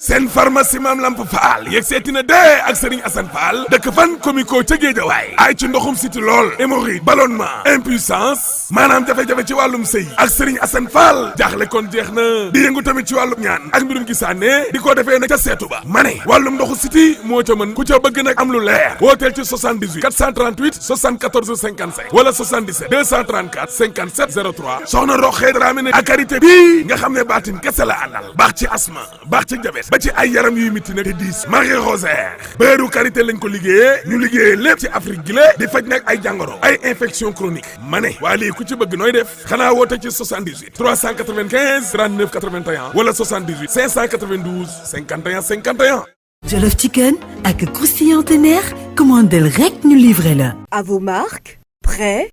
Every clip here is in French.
seen pharmacie Maam Lamp Fall yegg seeti na dee ak Serigne Assane Fall dëkk fan comico ca Géejawaay ay ci ndoxum siti lool hémorroïde ballonnement impuissance maanaam jafe-jafe ci wàllum sëy ak Serigne Assane Fall jaaxle kon jeex na di yëngu tamit ci wàllum ñaan ak mbirum gisaane di ko defee nag ca seetu ba ma ne wàllum ndoxu siti moo ca mën ku ca bëgg nag am lu leer wooteel ci 78 438 74 55 wala 77 234 57 03 soxna Roxee Dramé ne ak karité bii nga xam ne baatin kese la àndal baax ci asma baax ci jabet ba ci ay yaram yuy mitti nag te diis Marie Rosaire beeru karité lañ ko liggéeyee ñu liggéeyee lépp ci Afrique gi la di faj nag ay jàngoro ay infection chronique ma ne waa lii ku ci bëgg nooy def xanaa woote ci 78 395 39 81 wala 78 592 51 51. Jollof Chicken ak croustillant teneer commandel rek ñu livré la. À vos marques, prêts?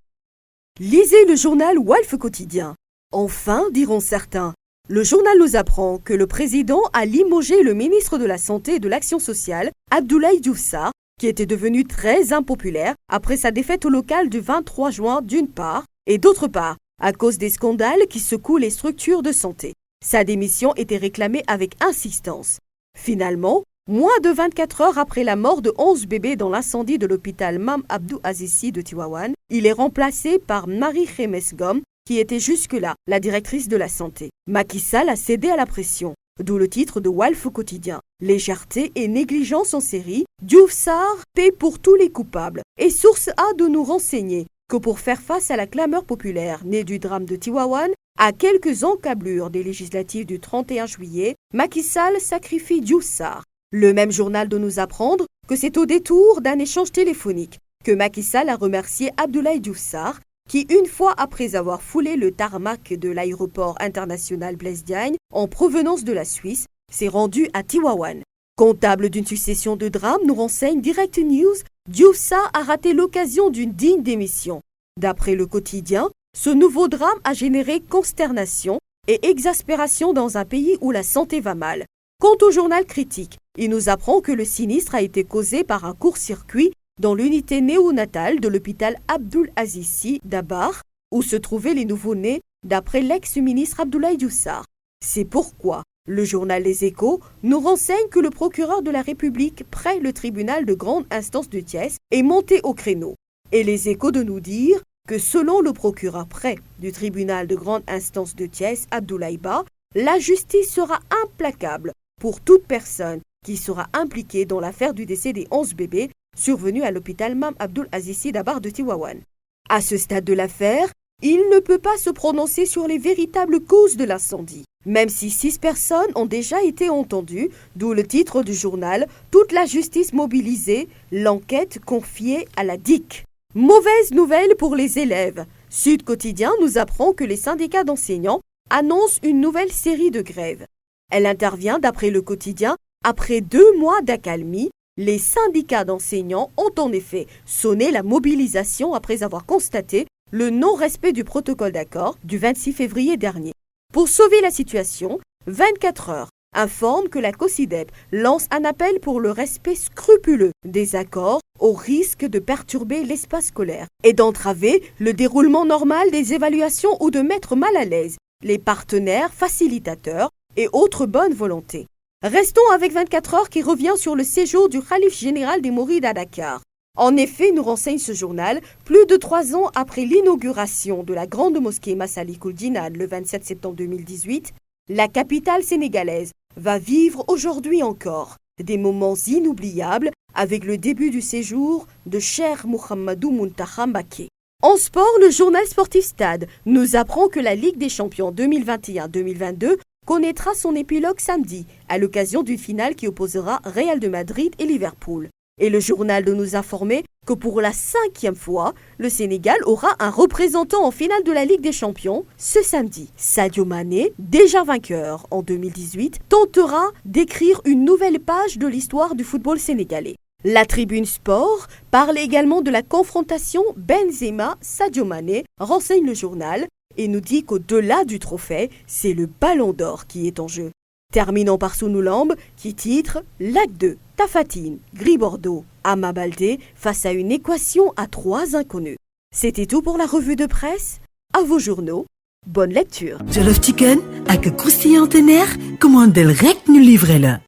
Lisez le journal Walf Quotidien. Enfin, diront certains. Le journal nous apprend que le président a limogé le ministre de la Santé et de l'Action sociale, Abdoulaye Diouf Sarr, qui était devenu très impopulaire après sa défaite au local du 23 juin d'une part, et d'autre part, à cause des scandales qui secouent les structures de santé. Sa démission était réclamée avec insistance. Finalement, moins de 24 heures après la mort de 11 bébés dans l'incendie de l'hôpital Mame Abdou Aziz Sy de Tivaouane, il est remplacé par Marie Khemesse Ngom, qui était jusque-là la directrice de la santé. Macky Sall a cédé à la pression, d'où le titre de Walf Quotidien. Légèreté et négligence en série, Diouf Sarr paie pour tous les coupables. Et Source A de nous renseigner que pour faire face à la clameur populaire née du drame de Tivaouane, à quelques encablures des législatives du 31 juillet, Macky Sall sacrifie Diouf Sarr. Le même journal de nous apprendre que c'est au détour d'un échange téléphonique que Macky Sall a remercié Abdoulaye Diouf Sarr, qui, une fois après avoir foulé le tarmac de l'aéroport international Blaise Diagne en provenance de la Suisse, s'est rendu à Tivaouane. Comptable d'une succession de drames, nous renseigne Direct News, Diouf Sarr a raté l'occasion d'une digne démission. D'après le quotidien, ce nouveau drame a généré consternation et exaspération dans un pays où la santé va mal. Quant au journal Critique, il nous apprend que le sinistre a été causé par un court-circuit dans l'unité néonatale de l'hôpital Abdoul Aziz Sy d'Abar, où se trouvaient les nouveau-nés d'après l'ex-ministre Abdoulaye Diouf Sarr. C'est pourquoi le journal Les Échos nous renseigne que le procureur de la République près le tribunal de grande instance de Thiès est monté au créneau. Et Les Échos de nous dire que selon le procureur près du tribunal de grande instance de Thiès, Abdoulaye Ba, la justice sera implacable pour toute personne qui sera impliquée dans l'affaire du décès des 11 bébés survenu à l'hôpital Mame Abdoul Aziz Sy d'Abar de Tivaouane. À ce stade de l'affaire, il ne peut pas se prononcer sur les véritables causes de l'incendie, même si 6 personnes ont déjà été entendues, d'où le titre du journal « Toute la justice mobilisée, l'enquête confiée à la DIC ». Mauvaise nouvelle pour les élèves. Sud Quotidien nous apprend que les syndicats d'enseignants annoncent une nouvelle série de grèves. Elle intervient, d'après le quotidien, après 2 mois d'accalmie. Les syndicats d'enseignants ont en effet sonné la mobilisation après avoir constaté le non-respect du protocole d'accord du 26 février dernier. Pour sauver la situation, 24 heures informe que la COSYDEP lance un appel pour le respect scrupuleux des accords au risque de perturber l'espace scolaire et d'entraver le déroulement normal des évaluations ou de mettre mal à l'aise les partenaires facilitateurs et autres bonnes volontés. Restons avec 24 heures qui revient sur le séjour du Khalife général des Mourides à Dakar. En effet, nous renseigne ce journal, plus de 3 ans après l'inauguration de la grande mosquée Massalikul Jinad le 27 septembre 2018, la capitale sénégalaise va vivre aujourd'hui encore des moments inoubliables avec le début du séjour de Cheikh Mouhamadou Mountakha Mbacké. En sport, le journal Sportif Stade nous apprend que la Ligue des champions 2021-2022 connaîtra son épilogue samedi, à l'occasion d'une finale qui opposera Real de Madrid et Liverpool. Et le journal de nous informer que pour la 5e fois, le Sénégal aura un représentant en finale de la Ligue des Champions ce samedi. Sadio Mané, déjà vainqueur en 2018, tentera d'écrire une nouvelle page de l'histoire du football sénégalais. La Tribune Sport parle également de la confrontation Benzema-Sadio Mané, renseigne le journal, et nous dit qu'au-delà du trophée, c'est le ballon d'or qui est en jeu. Terminons par Sunoulamb qui titre L'acte 2, Tafatine, Gris Bordeaux, Ama Baldé face à une équation à 3 inconnus. C'était tout pour la revue de presse. À vos journaux, bonne lecture. Jollof Chicken ak croustillant teneer commandel rek ñu livré la.